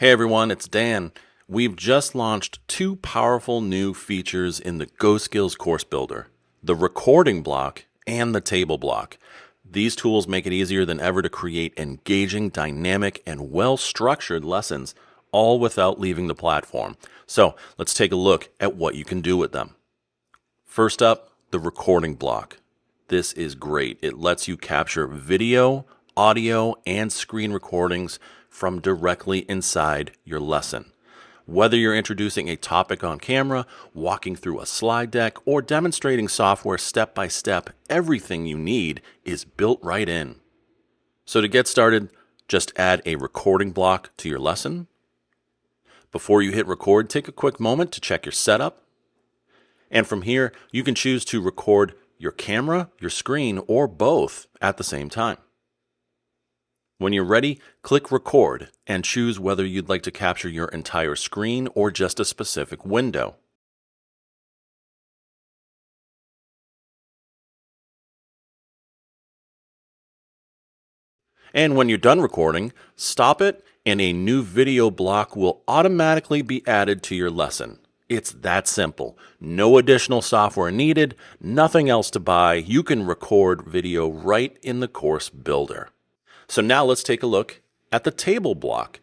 Hey everyone, it's Dan. We've just launched two powerful new features in the GoSkills Course Builder, the recording block and the table block. These tools make it easier than ever to create engaging, dynamic, and well-structured lessons, all without leaving the platform. So let's take a look at what you can do with them. First up, the recording block. This is great. It lets you capture video, audio, and screen recordings from directly inside your lesson. Whether you're introducing a topic on camera, walking through a slide deck, or demonstrating software step by step, everything you need is built right in. So to get started, just add a recording block to your lesson. Before you hit record, take a quick moment to check your setup. And from here, you can choose to record your camera, your screen, or both at the same time. When you're ready, click record and choose whether you'd like to capture your entire screen or just a specific window. And when you're done recording, stop it and a new video block will automatically be added to your lesson. It's that simple. No additional software needed, nothing else to buy. You can record video right in the course builder. So now let's take a look at the table block.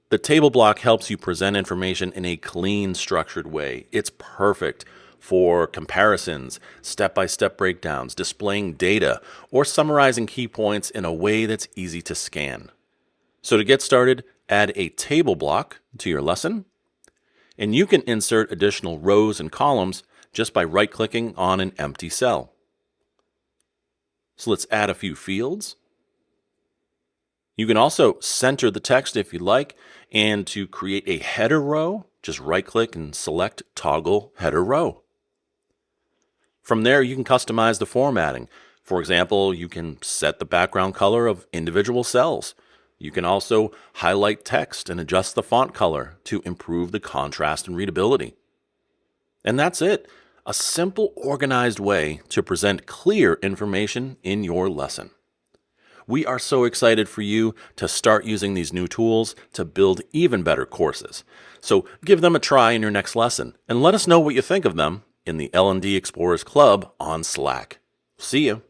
The table block helps you present information in a clean, structured way. It's perfect for comparisons, step-by-step breakdowns, displaying data, or summarizing key points in a way that's easy to scan. So to get started, add a table block to your lesson, and you can insert additional rows and columns just by right-clicking on an empty cell. So let's add a few fields. You can also center the text if you like, and to create a header row, just right-click and select Toggle Header Row. From there, you can customize the formatting. For example, you can set the background color of individual cells. You can also highlight text and adjust the font color to improve the contrast and readability. And that's it. A simple, organized way to present clear information in your lesson. We are so excited for you to start using these new tools to build even better courses. So give them a try in your next lesson and let us know what you think of them in the L&D Explorers Club on Slack. See you.